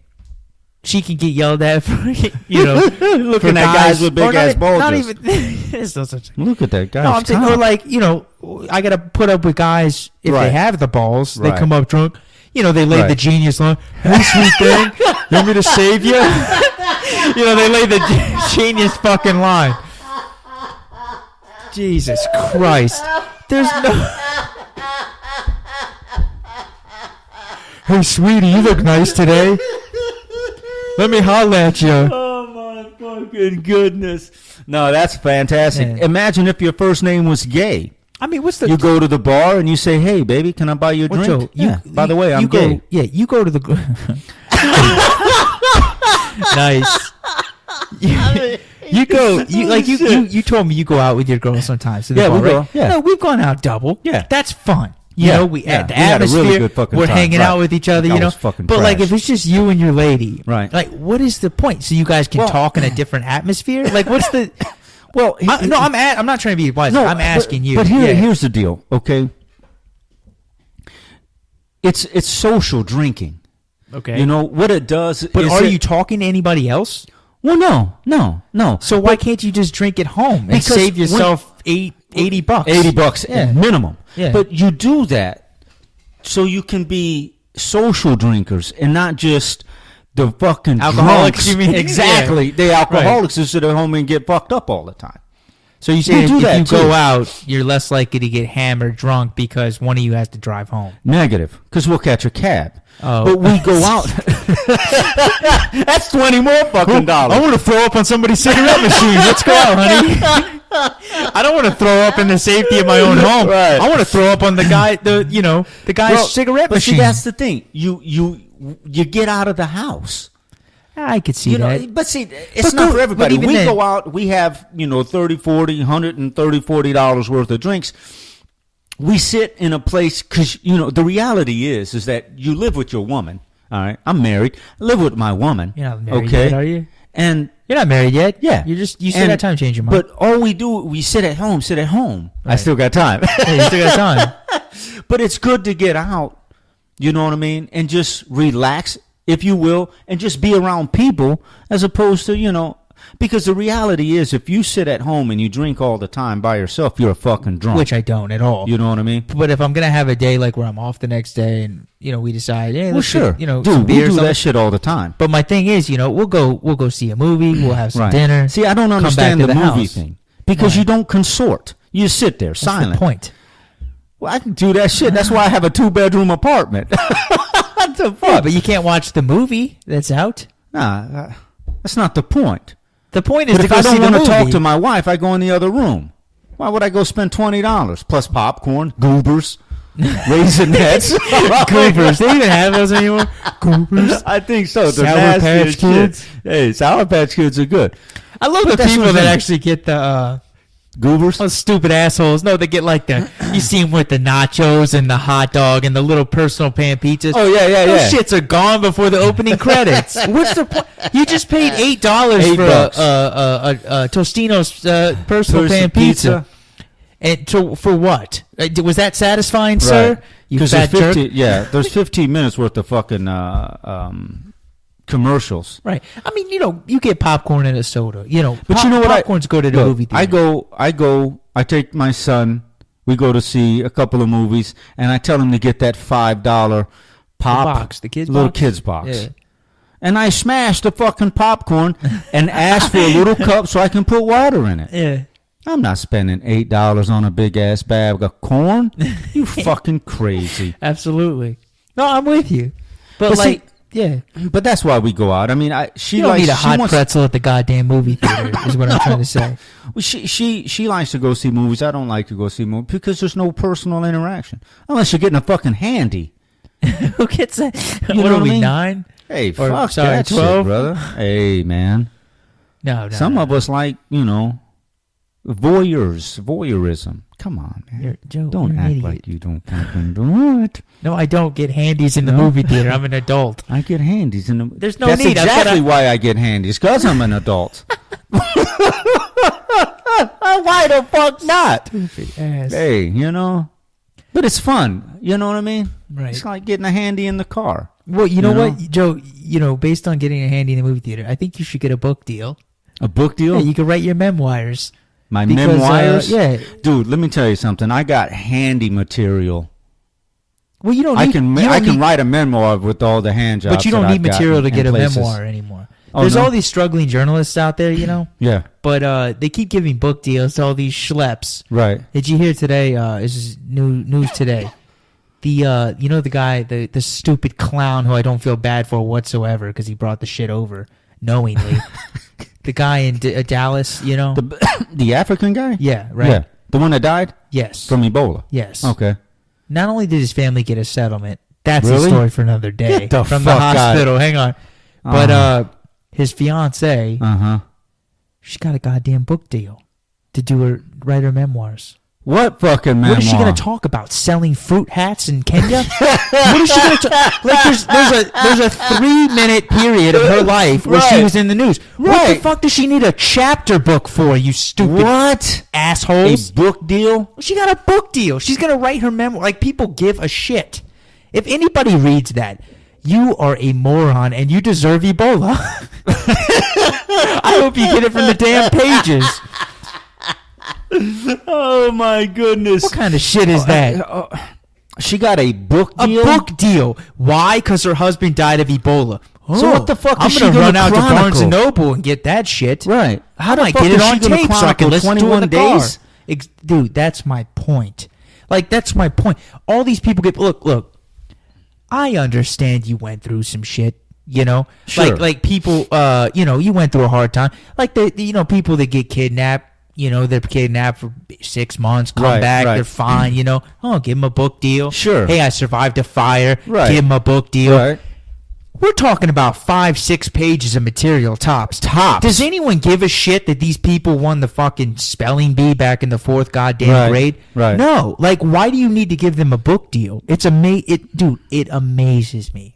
she can get yelled at for, Looking for at guys with or big ass not bulges. even, there's no such thing. Look at that guy. No, I'm saying, or I got to put up with guys if Right. they have the balls. They Right. come up drunk. You know, they lay Right. the genius line. Hey, sweet thing, you want me to save you? You know, they lay the genius fucking line. Jesus Christ. There's no... Hey, sweetie, you look nice today. Let me holler at you. Oh, my fucking goodness. No, that's fantastic. Yeah. Imagine if your first name was gay. I mean, what's the... You go to the bar and you say, hey, baby, can I buy you a Well, drink? Joe, By the way, I'm you gay. go, yeah, you go to the... Nice. You go. You told me you go out with your girl sometimes. To the Yeah, bar, we go, right? yeah. No, we've gone out double. Yeah. That's fun. You Yeah, know, we yeah. the We had a really atmosphere. good fucking We're time, hanging right. out with each other. That You know, was fucking but like trash. if it's just you and your lady, Right. Like, what is the point? So you guys can Well- talk in a different atmosphere. Like, what's the? Well, I'm not trying to be wise. I'm asking you. But Yeah. here's the deal, okay? It's social drinking. Okay. You know, what it does but is are it- you talking to anybody else? Well, no. So why can't you just drink at home and Because save yourself $80? $80 Yeah. minimum. Yeah. But you do that so you can be social drinkers and not just the fucking Alcoholics, drunks. you mean? Exactly. The alcoholics who sit at home and get fucked up all the time. So you say do if that you too. go out, you're less likely to get hammered drunk because one of you has to drive home. Negative, because we'll catch a cab. Oh. But we go out. That's 20 more fucking dollars. I want to throw up on somebody's cigarette machine. Let's go out, honey. I don't want to throw up in the safety of my own home. Right. I want to throw up on the guy's Well, cigarette but machine. see, that's the thing. You get out of the house. I could see You know, that. but see, it's But not go- for everybody. but even We then- go out, we have, $30, $40, $130, $40 worth of drinks. We sit in a place, because, the reality is that you live with your woman, all right? I'm married. I live with my woman. You're not married okay? yet, are you? And, You're not married yet. yeah. You still And- got time to change your mind. But all we do, we sit at home. I Right. still got time. Yeah, you still got time. But it's good to get out, you know what I mean, and just relax, if you will, and just be around people as opposed to, because the reality is if you sit at home and you drink all the time by yourself, you're a fucking drunk. Which I don't at all. You know what I mean? But if I'm gonna have a day like where I'm off the next day, and we decide, hey, Well, let's sure. get, Dude, some we beer or do something. that shit all the time. But my thing is, we'll go see a movie, we'll have some Right. dinner. See, I don't come understand back the to movie house. thing. Because Why? you don't consort. You sit there What's silent. the point? Well, I can do that shit. That's why I have a 2-bedroom apartment. What the fuck? Yeah, but you can't watch the movie that's out. Nah, that's not the point. The point is But to if go I see don't the want to movie. talk to my wife, I go in the other room. Why would I go spend $20 plus popcorn, goobers, Raisinets? Goobers. They even have those anymore. Goobers. I think so. They're Sour nasty Patch as shit. Kids. Hey, Sour Patch Kids are good. I love But the that's people what that I'm saying. actually get the Goobers? those stupid assholes. No, they get like you see them with the nachos and the hot dog and the little personal pan pizzas. Oh, yeah. Those shits are gone before the opening credits. What's the point? You just paid $8 $8 for a Tostino's personal pan pizza. And for what? Was that satisfying, sir? You 'Cause fat there's jerk. there's 15 minutes worth of fucking commercials. Right. I mean, you get popcorn and a soda. But you know what? Popcorn's good at a Look, movie theater. I take my son, we go to see a couple of movies, and I tell him to get that $5 pop. box, the kids' little box? kids box. Yeah. And I smash the fucking popcorn and ask for a little cup so I can put water in it. Yeah. I'm not spending $8 on a big ass bag of corn. You fucking crazy. Absolutely. No, I'm with you. But But see- like, yeah. But that's why we go out. I mean, she You don't likes need a she hot wants- pretzel at the goddamn movie theater, is what I'm trying to say. Well, she likes to go see movies. I don't like to go see movies because there's no personal interaction unless you're getting a fucking handy. Who gets that? You What know are what I we, mean? 9? Hey, Or, fuck sorry, that 12? shit, brother. Hey, man. No. Some of us like, voyeurism. Come on, man. Joe, Don't you're an act idiot. like you don't fucking do it. No, I don't get handies in the No? movie theater. I'm an adult. I get handies in the. There's no That's need. I've exactly got why I get handies, because I'm an adult. Why the fuck not? Ass. Hey, but it's fun. You know what I mean? Right. It's like getting a handy in the car. Well, you know You know? what, Joe? Based on getting a handy in the movie theater, I think you should get a book deal. A book deal? Yeah, you can write your memoirs. My Because, memoirs? yeah. Dude, let me tell you something. I got handy material. Well, you don't. I Need, can you don't need, write a memoir with all the hand jobs. but you don't that need I've material to gotten get in a places. memoir anymore. Oh, There's no? all these struggling journalists out there, you know. Yeah. But they keep giving book deals to all these schleps. Right. Did you hear today? This is news today. The you know the guy, the stupid clown who I don't feel bad for whatsoever because he brought the shit over knowingly. The guy in Dallas, you know. The African guy? Yeah. Right. Yeah. The one that died? Yes. From Ebola? Yes. Okay. Not only did his family get a settlement, that's Really? a story for another day. Get the from fuck the out. hospital. Hang on. But his fiance, she got a goddamn book deal to write her memoirs. What fucking memoir? What is she going to talk about? Selling fruit hats in Kenya? What is she going to talk? Like, there's a 3-minute period of her life where she Right. was in the news. What Right. the fuck does she need a chapter book for? You stupid What? assholes! A book deal? She got a book deal. She's going to write her memoir. Like, people give a shit. If anybody reads that, you are a moron and you deserve Ebola. I hope you get it from the damn pages. Oh my goodness! What kind of shit is that? She got a book A deal. book deal. Why? Because her husband died of Ebola. So what the fuck I'm is she gonna gonna run out to chronicle? Barnes and Noble and get that shit. Right? How I the might fuck get it is on she gonna tape so I can chronicle listen to it in 21 the car. days? Dude, that's my point. Like, that's my point. All these people get look. I understand you went through some shit. You know, Sure. like people. You know, you went through a hard time. Like people that get kidnapped. You know, they're kidnapped for 6 months, come Right, back, right. they're fine, you know. Oh, give them a book deal. Sure. Hey, I survived a fire. Right. Give them a book deal. Right. We're talking about 5-6 pages of material tops. Tops. Does anyone give a shit that these people won the fucking spelling bee back in the 4th goddamn Right, grade? right. No. Like, why do you need to give them a book deal? Dude, it amazes me.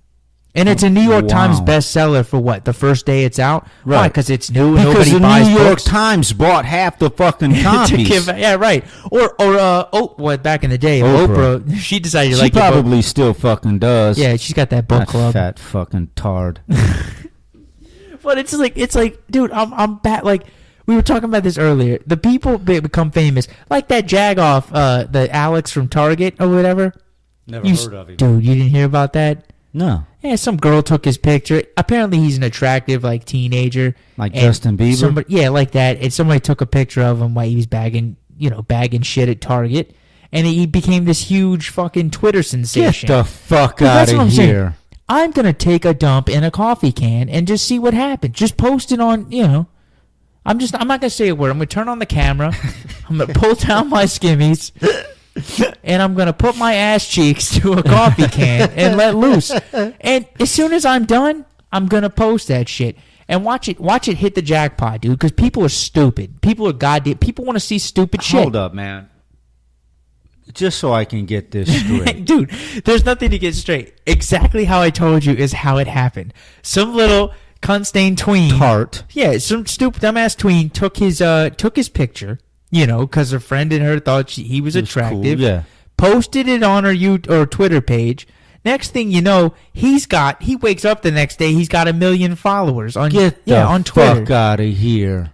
And it's a New York Times Wow. bestseller for what? The first day it's out? Why? Right. Because it's new and Because nobody the buys New York books. Times bought half the fucking To copies. give, yeah, right. What back in the day, Oprah. Oprah, she decided to She like your book. probably still fucking does. Yeah, she's got that book That club. fat fucking tard. But it's like, dude, I'm bad. Like, we were talking about this earlier. The people become famous, like that Jagoff, the Alex from Target or whatever. Never Dude, you didn't hear about that? No. Yeah, some girl took his picture. Apparently, he's an attractive, like, teenager. Like And Justin Bieber? Yeah, like that. And somebody took a picture of him while he was bagging shit at Target. And he became this huge fucking Twitter Get sensation. the fuck Well, that's out what of I'm saying. here. I'm going to take a dump in a coffee can and just see what happens. Just post it on, you know. I'm not going to say a word. I'm going to turn on the camera. I'm going to pull down my skimmies. And I'm going to put my ass cheeks to a coffee can and let loose. And as soon as I'm done, I'm going to post that shit. And watch it hit the jackpot, dude, because people are stupid. People want to see stupid shit. Hold up, man. Just so I can get this straight. Dude, there's nothing to get straight. Exactly how I told you is how it happened. Some little cunt-stained tween. Tart. Yeah, some stupid dumbass tween took his picture, you know, because her friend and her thought he was attractive. Cool, yeah. Posted it on her Twitter page. Next thing you know, he wakes up the next day, he's got 1 million followers on on Twitter. Fuck out of here.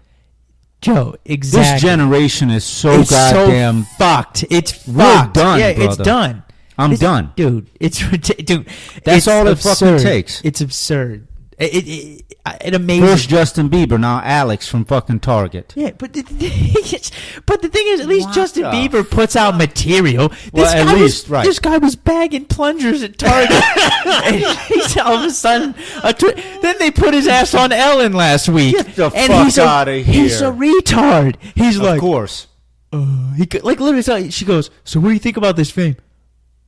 Joe, exactly. This generation is so It's goddamn so fucked. It's We're fucked. done, Yeah, it's brother. done. I'm done. Dude. Dude, That's it's all it absurd. fucking takes. It's absurd. It amazes. First Justin Bieber, now Alex from fucking Target. Yeah, but the thing is, at least What Justin the Bieber puts out material. Well, at least, right. This guy was bagging plungers at Target. And he's all of a sudden, then they put his ass on Ellen last week. Get the and fuck outta He's here. a retard. He's Of like, course. like literally, she goes, so what do you think about this fame?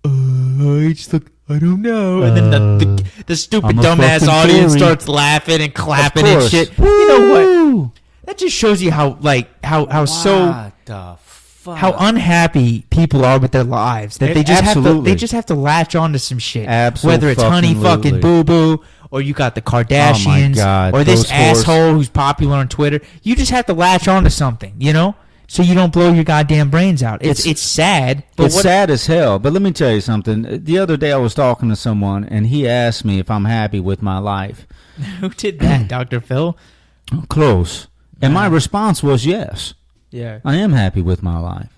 I just look, I don't know. And then the stupid I'm a dumbass fucking audience fairy. starts laughing and clapping Of and course. shit. You know what? That just shows you how What the fuck? how unhappy people are with their lives that they just Absolutely. have to latch on to some shit. Whether it's honey Abso-fucking-lutely. fucking boo boo, or you got the Kardashians, God, or this those whores. asshole who's popular on Twitter. You just have to latch on to something, you know, so you don't blow your goddamn brains out. It's sad, but It's sad as hell. But let me tell you something. The other day I was talking to someone, and he asked me if I'm happy with my life. Who did that, Dr. Phil? Close. And my response was yes. Yeah. I am happy with my life.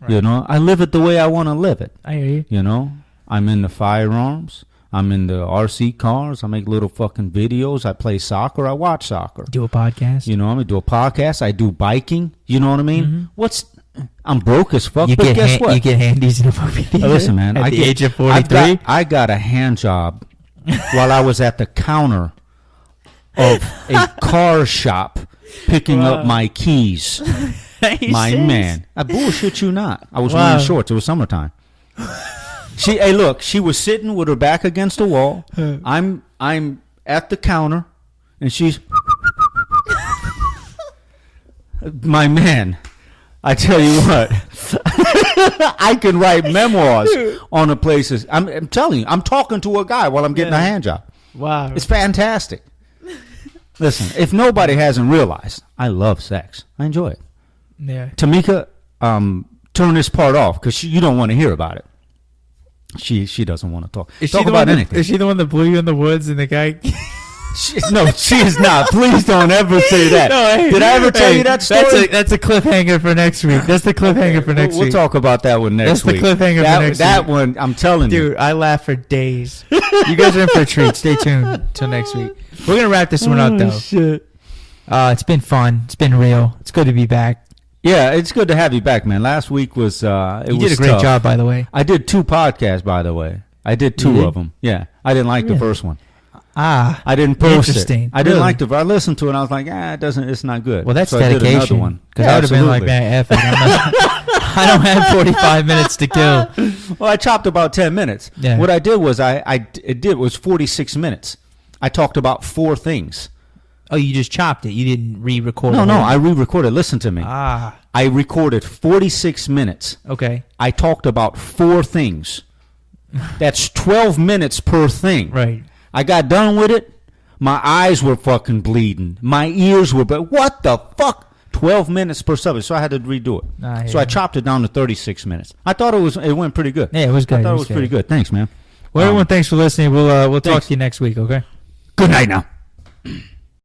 Right. You know, I live it the way I want to live it. I hear you. You know, I'm into firearms. I'm into RC cars. I make little fucking videos. I play soccer. I watch soccer. Do a podcast. You know, I'm gonna do a podcast. I do biking. You know what I mean? I'm broke as fuck, You but guess what? You get handies in a movie theater. Listen, man. At the age of I 43. got a hand job while I was at the counter of a car shop picking up my keys. My man. I bullshit you not. I was wearing shorts. It was summertime. She was sitting with her back against the wall. I'm at the counter, and she's my man. I tell you what, I can write memoirs on the places. I'm telling you, I'm talking to a guy while I'm getting a hand job. Wow. It's fantastic. Listen, if nobody hasn't realized, I love sex. I enjoy it. Yeah. Tamika, turn this part off because you don't want to hear about it. She doesn't want to talk. Talk about anything. Is she the one that blew you in the woods and the guy? No, she is not. Please don't ever say that. No, hey, did I ever tell you that story? That's a cliffhanger for next week. That's the cliffhanger for next week. We'll talk about that one next week. That's the cliffhanger for next week. That one, I'm telling you. Dude, I laugh for days. You guys are in for a treat. Stay tuned till next week. We're going to wrap this one up, though. Shit. It's been fun. It's been real. It's good to be back. Yeah, it's good to have you back, man. Last week was You did a great job, by the way. I did 2 podcasts, by the way. I did 2 of them. Yeah, I didn't like the first one. I didn't post interesting. it. I didn't like I listened to it and I was like, it's not good. Well, that's so dedication. I did another one. Because I would have been like, man, F it. I don't have 45 minutes to kill. Well, I chopped about 10 minutes. Yeah. What I did was it was 46 minutes. I talked about 4 things. Oh, you just chopped it. You didn't re-record it. No, I re-recorded. Listen to me. Ah. I recorded 46 minutes. Okay. I talked about 4 things. That's 12 minutes per thing. Right. I got done with it. My eyes were fucking bleeding. My ears were, but what the fuck? 12 minutes per subject, so I had to redo it. So I chopped it down to 36 minutes. I thought it went pretty good. Yeah, it was good. I thought it was pretty good. Thanks, man. Well, everyone, thanks for listening. We'll talk to you next week, okay? Good night now.